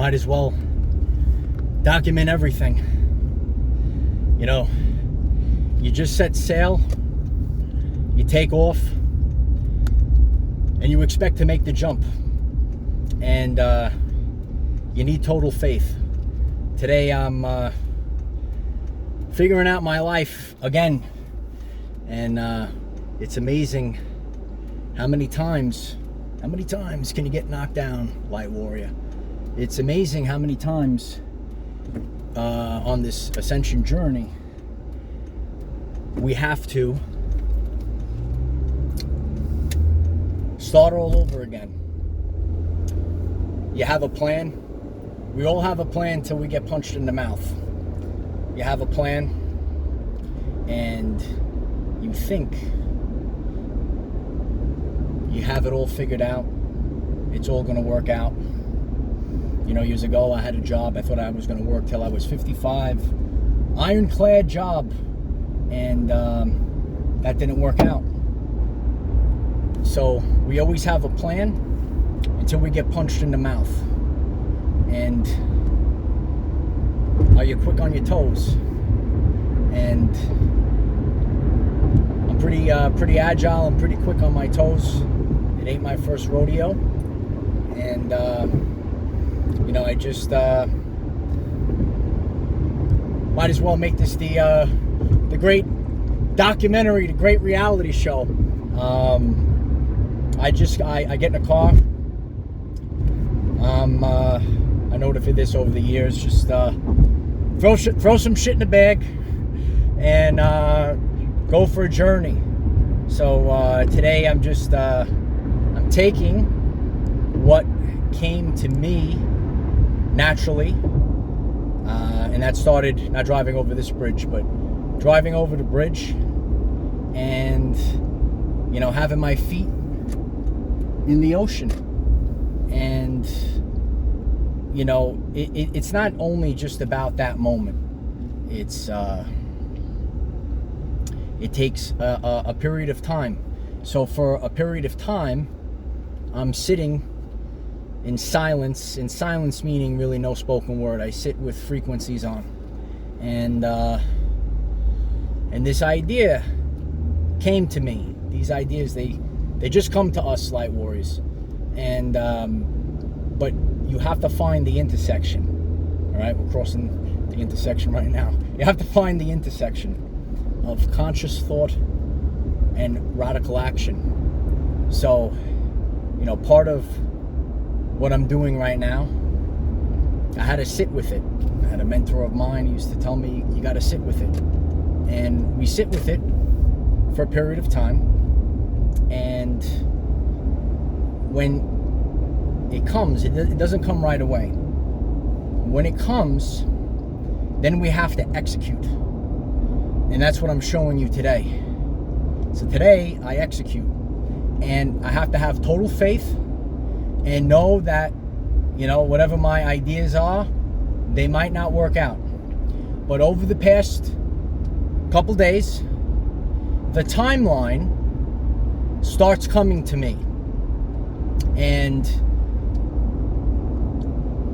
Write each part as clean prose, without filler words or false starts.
might as well document everything. You know, you just set sail, you take off, and you expect to make the jump. And you need total faith. Today I'm figuring out my life again. And it's amazing how many times can you get knocked down, light warrior? It's amazing how many times on this ascension journey we have to start all over again. You have a plan. We all have a plan till we get punched in the mouth. You have a plan, and you think you have it all figured out. It's all going to work out. You know, years ago I had a job. I thought I was going to work till I was 55. Ironclad job. And that didn't work out. So we always have a plan until we get punched in the mouth. And are you quick on your toes? And I'm pretty agile and pretty quick on my toes. It ain't my first rodeo. And you know, I just might as well make this the great documentary, the great reality show. I get in a car. I noted for this over the years. Just throw some shit in the bag and go for a journey. So today I'm just I'm taking what came to me naturally, and that started not driving over this bridge, but driving over the bridge and, you know, having my feet in the ocean. And, you know, it's not only just about that moment. It's it takes a period of time. So for a period of time, I'm sitting in silence meaning really no spoken word. I sit with frequencies on. And this idea came to me. These ideas, they just come to us, light warriors. And but you have to find the intersection. All right, we're crossing the intersection right now. You have to find the intersection of conscious thought and radical action. So, you know, part of what I'm doing right now, I had to sit with it. I had a mentor of mine who used to tell me, you got to sit with it. And we sit with it for a period of time. And when it comes, it doesn't come right away. When it comes, then we have to execute. And that's what I'm showing you today. So today I execute. And I have to have total faith and know that, you know, whatever my ideas are, they might not work out. But over the past couple days, the timeline starts coming to me. And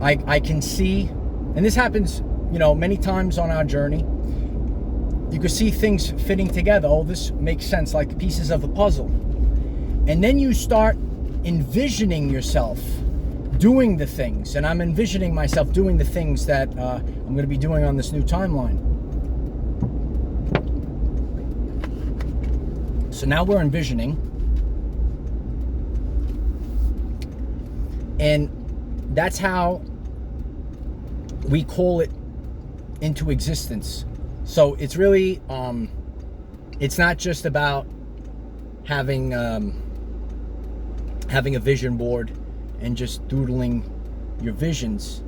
I can see, and this happens, you know, many times on our journey. You can see things fitting together. Oh, this makes sense, like pieces of a puzzle. And then you start envisioning yourself doing the things. And I'm envisioning myself doing the things that I'm going to be doing on this new timeline. So now we're envisioning. And that's how we call it into existence. So it's really, it's not just about having a vision board and just doodling your visions,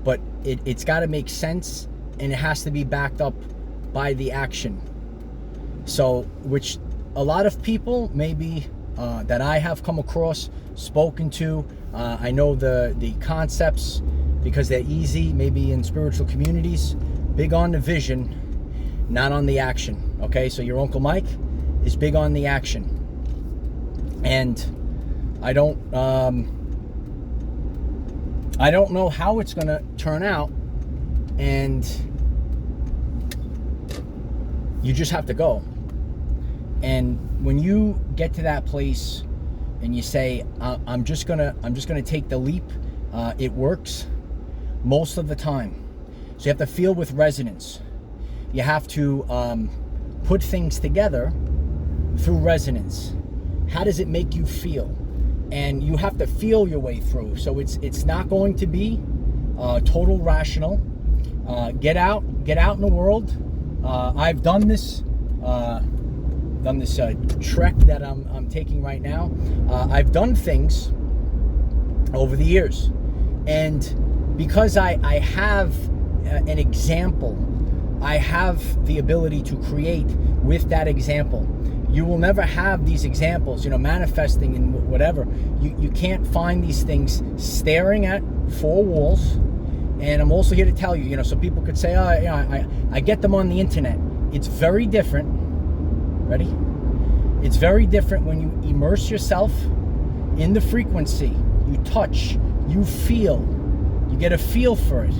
but it's got to make sense, and it has to be backed up by the action. So, which a lot of people maybe that I have come across, spoken to, I know the concepts because they're easy, maybe in spiritual communities, big on the vision, not on the action. Okay, so your Uncle Mike is big on the action. And I I don't know how it's going to turn out, and you just have to go. And when you get to that place and you say, I'm just gonna take the leap, it works most of the time. So you have to feel with resonance. You have to put things together through resonance. How does it make you feel? And you have to feel your way through. So it's not going to be total rational. Get out in the world. I've done this trek that I'm taking right now. I've done things over the years, and because I have an example, I have the ability to create with that example. You will never have these examples, manifesting in whatever. You can't find these things staring at four walls. And I'm also here to tell you, so people could say, I get them on the internet. It's very different. Ready? It's very different when you immerse yourself in the frequency. You touch, you feel, you get a feel for it.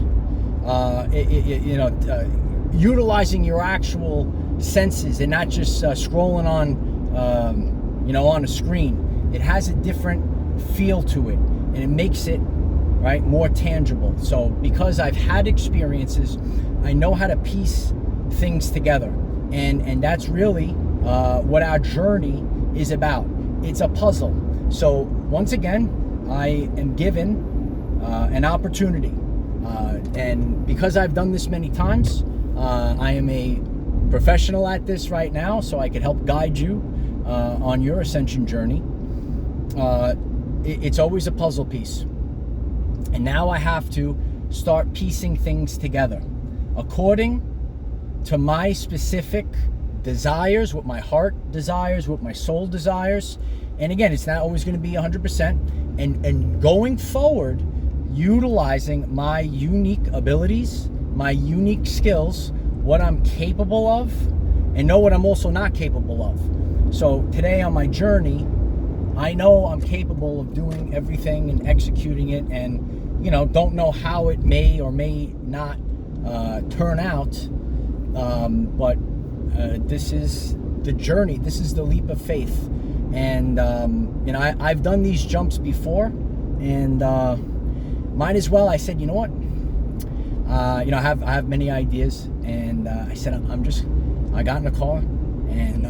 Utilizing your actual senses and not just scrolling on a screen. It has a different feel to it, and it makes it more tangible. So because I've had experiences, I know how to piece things together, and that's really what our journey is about. It's a puzzle. So once again, I am given an opportunity, and because I've done this many times, I am a professional at this right now, so I can help guide you on your ascension journey. It's always a puzzle piece, and now I have to start piecing things together according to my specific desires, what my heart desires, what my soul desires. And again, it's not always going to be 100%. And going forward, utilizing my unique abilities, my unique skills, what I'm capable of, and know what I'm also not capable of. So today on my journey, I know I'm capable of doing everything and executing it, and don't know how it may or may not turn out. But this is the journey. This is the leap of faith. And I've done these jumps before, and might as well. I said, you know what? I have many ideas, and I said I got in the car, and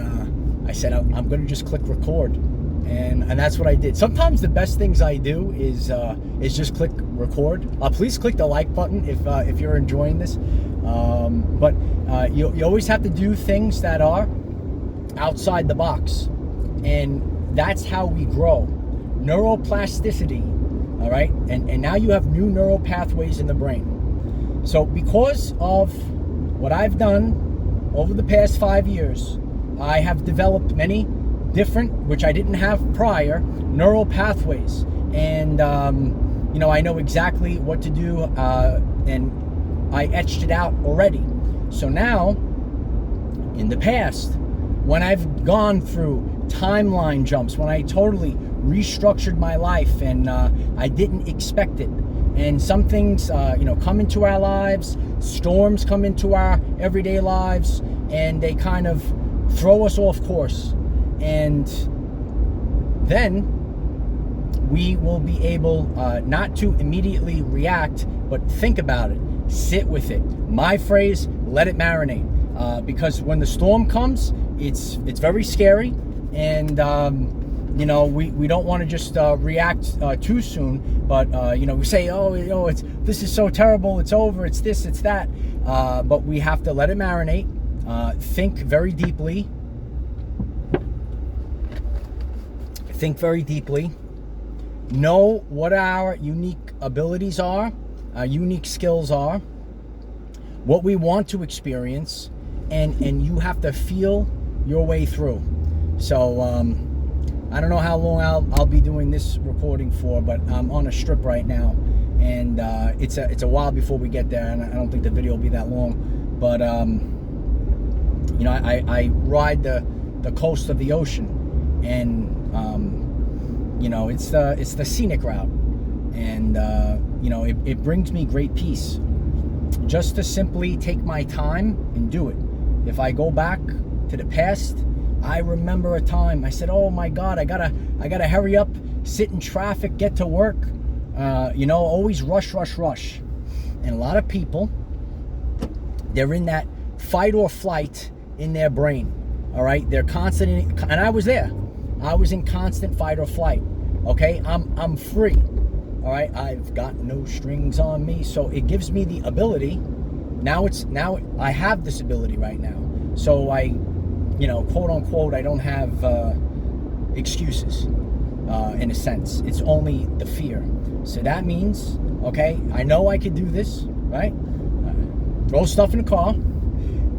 I said I'm going to just click record, and that's what I did. Sometimes the best things I do is just click record. Please click the like button if you're enjoying this. But you always have to do things that are outside the box, and that's how we grow. Neuroplasticity, all right? And now you have new neural pathways in the brain. So because of what I've done over the past 5 years, I have developed many different, which I didn't have prior, neural pathways. And, I know exactly what to do, and I etched it out already. So now, in the past, when I've gone through timeline jumps, when I totally restructured my life and I didn't expect it, and some things come into our lives, storms come into our everyday lives, and they kind of throw us off course, and then we will be able not to immediately react, but think about it, sit with it. My phrase, let it marinate, because when the storm comes, it's very scary, and we don't want to just react too soon, but we say, this is so terrible, it's over, it's this, it's that, but we have to let it marinate, think very deeply, know what our unique abilities are, our unique skills are, what we want to experience, and you have to feel your way through. So I don't know how long I'll be doing this recording for, but I'm on a strip right now, and it's a while before we get there, and I don't think the video will be that long. But I ride the coast of the ocean, and it's the scenic route. And you know, it brings me great peace just to simply take my time and do it. If I go back to the past, I remember a time I said, oh my God, I gotta hurry up, sit in traffic, get to work, you know, always rush. And a lot of people, they're in that fight or flight in their brain. All right, they're constant, and I was there. I was in constant fight or flight. Okay, I'm free. All right, I've got no strings on me, so it gives me the ability. Now I have this ability right now, so I, you know, quote unquote, I don't have excuses. In a sense, it's only the fear. So that means, okay, I know I could do this, right? Throw stuff in the car,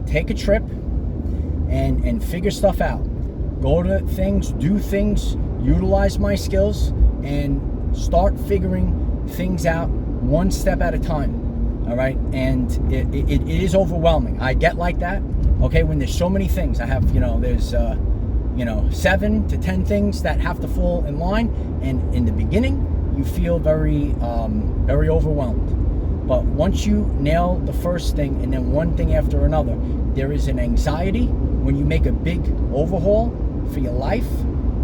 take a trip, and figure stuff out. Go to things, do things, utilize my skills, and start figuring things out one step at a time. All right, and it is overwhelming. I get like that. Okay, when there's so many things, I have, you know, there's you know, 7 to 10 things that have to fall in line, and in the beginning you feel very overwhelmed. But once you nail the first thing and then one thing after another, there is an anxiety when you make a big overhaul for your life.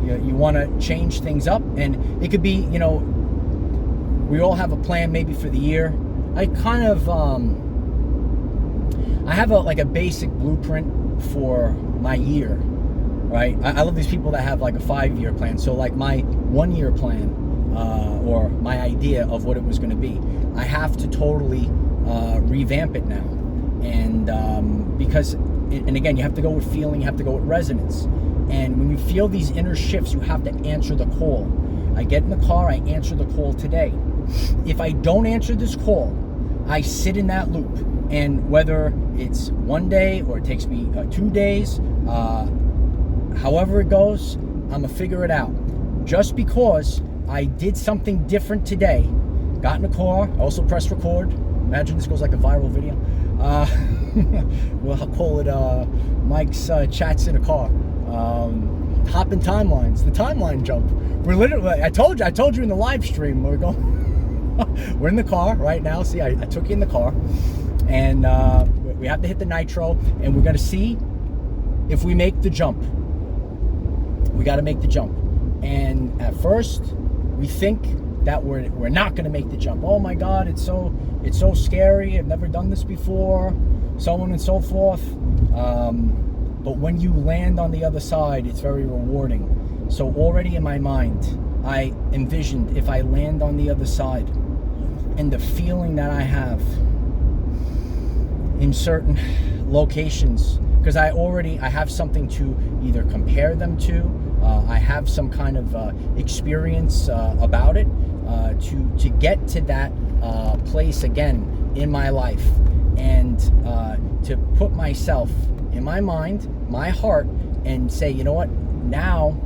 You want to change things up, and it could be, you know, we all have a plan maybe for the year. I kind of I have like a basic blueprint for my year, right? I love these people that have like a 5-year plan. So like my 1-year plan, or my idea of what it was going to be, I have to totally revamp it now. And because, and again, you have to go with feeling, you have to go with resonance. And when you feel these inner shifts, you have to answer the call. I get in the car, I answer the call today. If I don't answer this call, I sit in that loop. And whether it's 1 day or it takes me 2 days, however it goes, I'm gonna figure it out. Just because I did something different today, got in the car, also pressed record. Imagine this goes like a viral video. We'll call it Mike's chats in a car. Hopping timelines, the timeline jump. We're literally, I told you in the live stream, we're going, we're in the car right now. See, I took you in the car, and we have to hit the nitro, and we're gonna see if we make the jump. We got to make the jump. And at first, we think that we're not going to make the jump. Oh my God, it's so scary. I've never done this before, so on and so forth. But when you land on the other side, it's very rewarding. So already in my mind, I envisioned if I land on the other side, and the feeling that I have in certain locations, because I have something to either compare them to. I have some kind of experience about it to get to that place again in my life, and to put myself in my mind, my heart, and say, you know what, now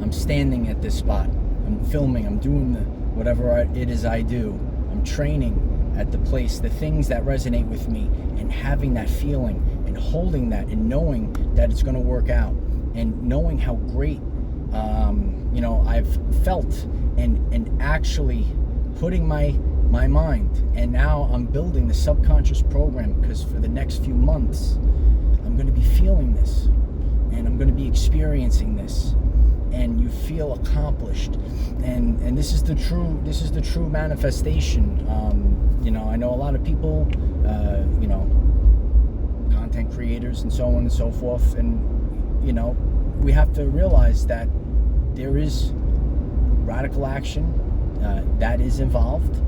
I'm standing at this spot, I'm filming, I'm doing whatever it is I do, I'm training at the place, the things that resonate with me, and having that feeling and holding that and knowing that it's going to work out, and knowing how great you know, I've felt, and actually putting my mind, and now I'm building the subconscious program, because for the next few months I'm going to be feeling this, and I'm going to be experiencing this, and you feel accomplished, and this is the true manifestation. You know, I know a lot of people, you know, content creators and so on and so forth, and you know, we have to realize that there is radical action that is involved.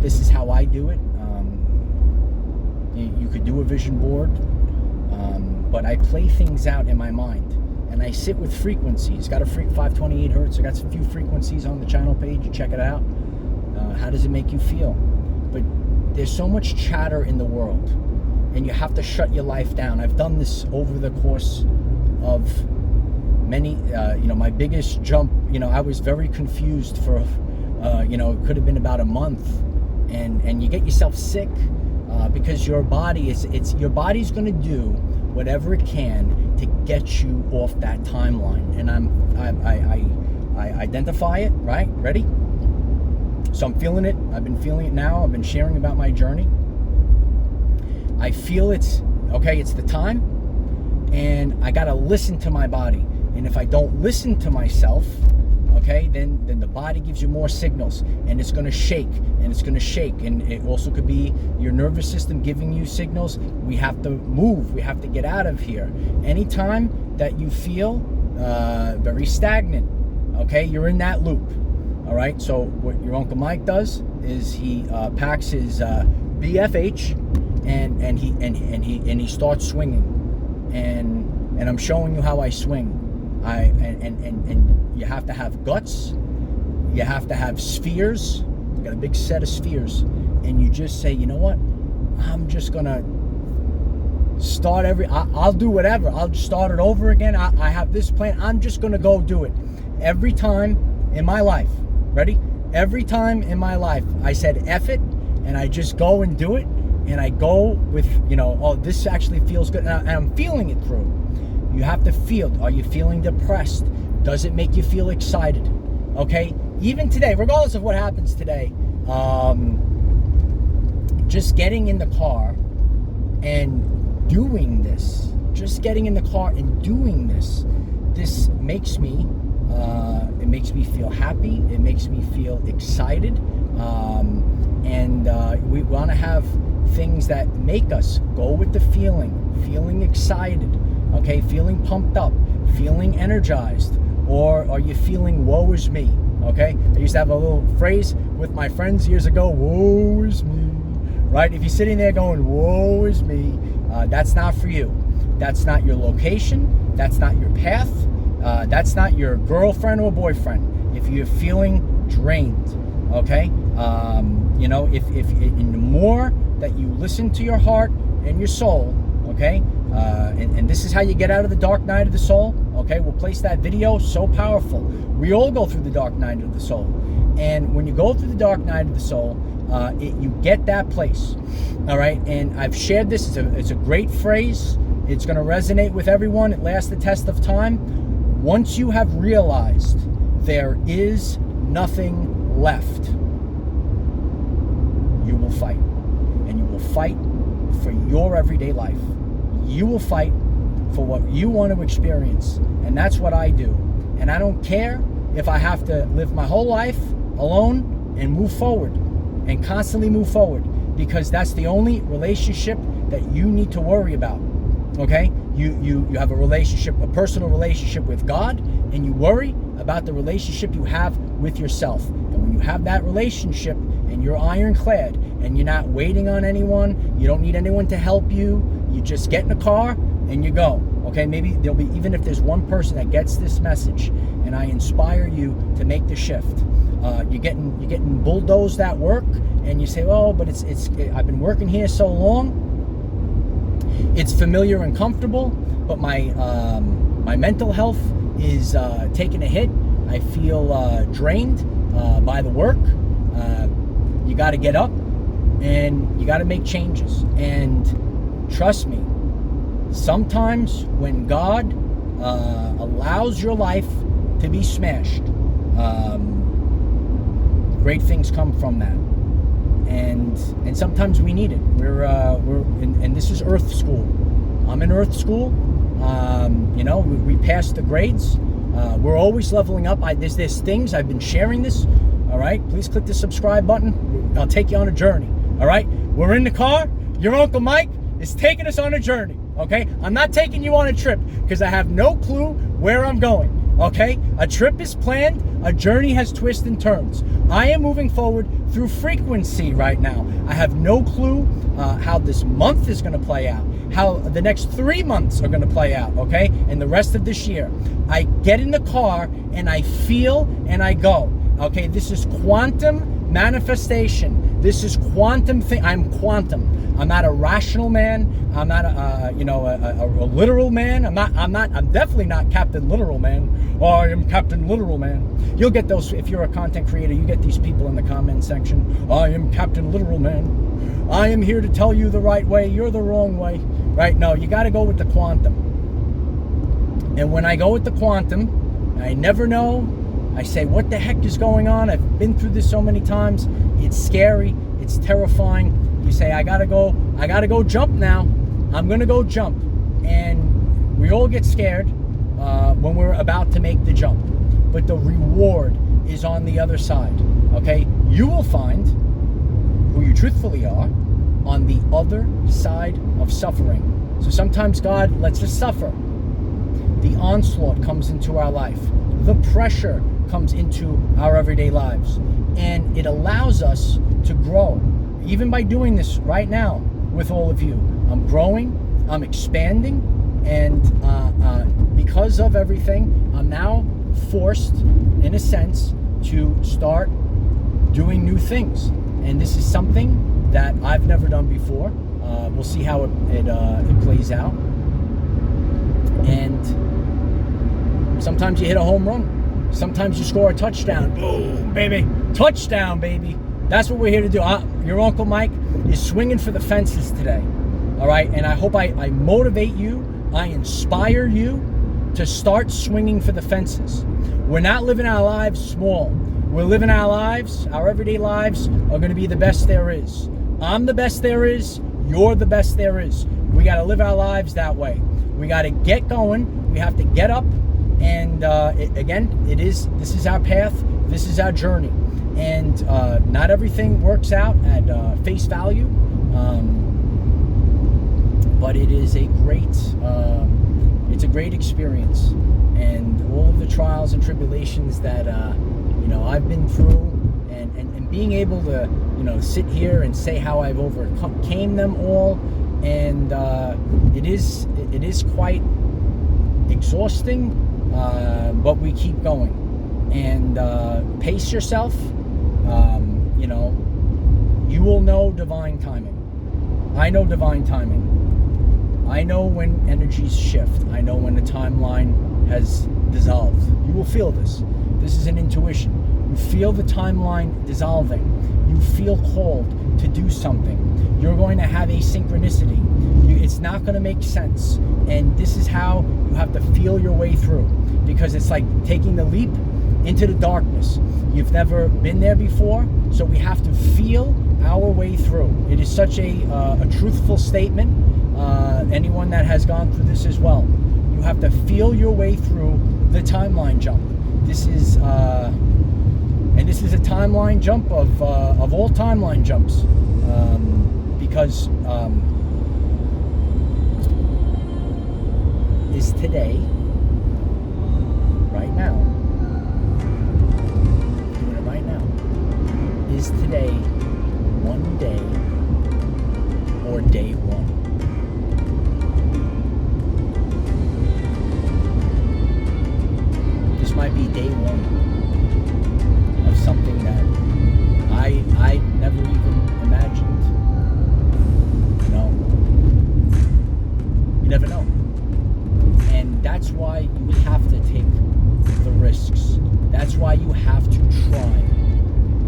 This is how I do it. You could do a vision board, but I play things out in my mind, and I sit with frequencies. Got a 528 hertz. I got a few frequencies on the channel page. You check it out. How does it make you feel? But there's so much chatter in the world, and you have to shut your life down. I've done this over the course of many, you know, my biggest jump, you know, I was very confused for, you know, it could have been about a month, and you get yourself sick because your body your body's going to do whatever it can to get you off that timeline. And I identify it, right? Ready? So I'm feeling it. I've been feeling it now. I've been sharing about my journey. I feel it's the time, and I gotta listen to my body. And if I don't listen to myself, okay, then the body gives you more signals, and it's gonna shake, and it's gonna shake. And it also could be your nervous system giving you signals. We have to move. We have to get out of here. Anytime that you feel very stagnant, okay, you're in that loop. All right. So what your Uncle Mike does is he packs his BFH and he starts swinging, and I'm showing you how I swing. And you have to have guts. You have to have spheres. You got a big set of spheres, and you just say, you know what? I'm just gonna start I'll do whatever. I'll just start it over again. I have this plan. I'm just gonna go do it. Every time in my life, ready? Every time in my life, I said F it, and I just go and do it, and I go with, oh, this actually feels good, and I'm feeling it through. You have to feel. Are you feeling depressed? Does it make you feel excited? Okay? Even today, regardless of what happens today, just getting in the car and doing this, this makes me, it makes me feel happy. It makes me feel excited. And we want to have things that make us go with the feeling excited. Okay, feeling pumped up, feeling energized, or are you feeling woe is me? Okay, I used to have a little phrase with my friends years ago, woe is me, right? If you're sitting there going, woe is me, that's not for you. That's not your location. That's not your path. That's not your girlfriend or boyfriend. If you're feeling drained, okay, if in the more that you listen to your heart and your soul, okay, and this is how you get out of the dark night of the soul. Okay, we'll place that video. So powerful. We all go through the dark night of the soul, and when you go through the dark night of the soul, you get that place. All right, and I've shared this. It's a great phrase. It's going to resonate with everyone. It lasts the test of time. Once you have realized there is nothing left, you will fight, and you will fight for your everyday life. You will fight for what you want to experience, and that's what I do. And I don't care if I have to live my whole life alone and move forward and constantly move forward, because that's the only relationship that you need to worry about. Okay, you have a relationship, a personal relationship with God, and you worry about the relationship you have with yourself. And when you have that relationship and you're ironclad and you're not waiting on anyone, you don't need anyone to help you, you just get in a car and you go. Okay, maybe there'll be, even if there's one person that gets this message, and I inspire you to make the shift. You're getting bulldozed at work, and you say, oh, but I've been working here so long. It's familiar and comfortable, but my mental health is taking a hit. I feel drained by the work. You got to get up, and you got to make changes. And trust me, sometimes when God allows your life to be smashed, great things come from that. And sometimes we need it. And this is Earth School. I'm in Earth School. We passed the grades. We're always leveling up. There's things, I've been sharing this. All right, please click the subscribe button. I'll take you on a journey. All right, we're in the car. Your Uncle Mike is taking us on a journey. Okay, I'm not taking you on a trip because I have no clue where I'm going. Okay, a trip is planned, a journey has twists and turns. I am moving forward through frequency right now. I have no clue how this month is going to play out, how the next 3 months are going to play out, okay, and the rest of this year. I get in the car and I feel and I go. Okay, this is quantum manifestation. This is quantum thing. I'm quantum. I'm not a rational man. I'm not a literal man. I'm definitely not Captain Literal Man. Oh, I am Captain Literal Man. You'll get those if you're a content creator. You get these people in the comment section. I am Captain Literal Man. I am here to tell you the right way. You're the wrong way. Right? No, you got to go with the quantum. And when I go with the quantum, I never know I say, what the heck is going on? I've been through this so many times. It's scary. It's terrifying. You say, I gotta go jump now. I'm gonna go jump. And we all get scared when we're about to make the jump. But the reward is on the other side, okay? You will find who you truthfully are on the other side of suffering. So sometimes God lets us suffer. The onslaught comes into our life. The pressure comes into our everyday lives. And it allows us to grow. Even by doing this right now with all of you, I'm growing, I'm expanding, and because of everything, I'm now forced, in a sense, to start doing new things. And this is something that I've never done before. We'll see how it plays out. And sometimes you hit a home run. Sometimes you score a touchdown. Boom, baby. Touchdown, baby. That's what we're here to do. Your Uncle Mike is swinging for the fences today. All right? And I hope I motivate you. I inspire you to start swinging for the fences. We're not living our lives small. We're living our lives. Our everyday lives are going to be the best there is. I'm the best there is. You're the best there is. We got to live our lives that way. We got to get going. We have to get up. And this is our path. This is our journey. And not everything works out at face value. But it is a great experience. And all of the trials and tribulations that I've been through, and being able to sit here and say how I've overcame them all, and it is quite exhausting, but we keep going. And pace yourself. You will know divine timing. I know divine timing. I know when energies shift. I know when the timeline has dissolved. You will feel this. This is an intuition. You feel the timeline dissolving. You feel called to do something. You're going to have a synchronicity. It's not going to make sense. And this is how you have to feel your way through. Because it's like taking the leap into the darkness. You've never been there before, so we have to feel our way through. It is such a truthful statement. Anyone that has gone through this as well, you have to feel your way through the timeline jump. This is a timeline jump of all timeline jumps, because is today, right now, doing it right now, is today one day or day one? This might be day one of something that I never even imagined. You never know. And that's why you have to take the risks. That's why you have to try.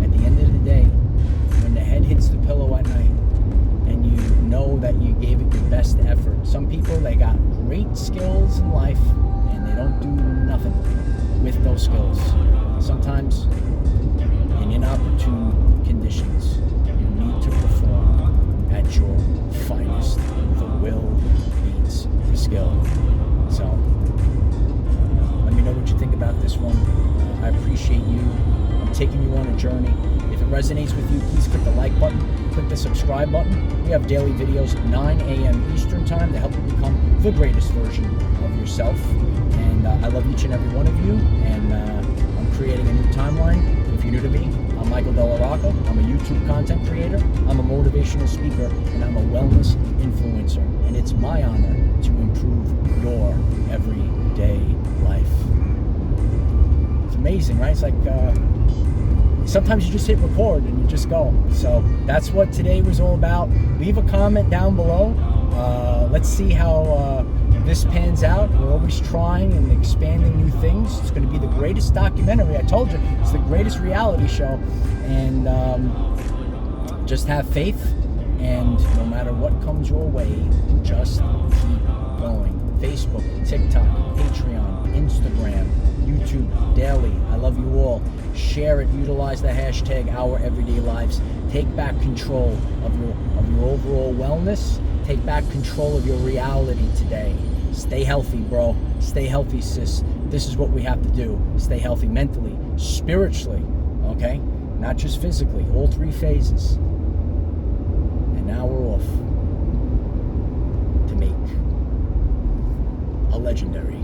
At the end of the day, when the head hits the pillow at night and you know that you gave it your best effort. Some people, they got great skills in life and they don't do nothing with those skills. Sometimes in inopportune conditions, you need to perform at your finest. The will beats the skill. So let me know what you think about this one. I appreciate you. I'm taking you on a journey. If it resonates with you, please click the like button, click the subscribe button. We have daily videos 9 a.m. Eastern time to help you become the greatest version of yourself. And I love each and every one of you. And I'm creating a new timeline. If you're new to me, I'm Michael DellaRocca. I'm a YouTube content creator. I'm a motivational speaker, and I'm a wellness influencer. And it's my honor to improve your everyday life. It's amazing, right? It's like sometimes you just hit record and you just go. So that's what today was all about. Leave a comment down below. Let's see how this pans out. We're always trying and expanding new things. It's going to be the greatest documentary. I told you, it's the greatest reality show. And just have faith. And no matter what comes your way, just keep going. Facebook, TikTok, Patreon, Instagram, YouTube daily. I love you all. Share it. Utilize the hashtag Our Everyday Lives. Take back control of your overall wellness. Take back control of your reality today. Stay healthy, bro. Stay healthy, sis. This is what we have to do. Stay healthy mentally, spiritually, okay? Not just physically. All three phases. And now we're off to make a legendary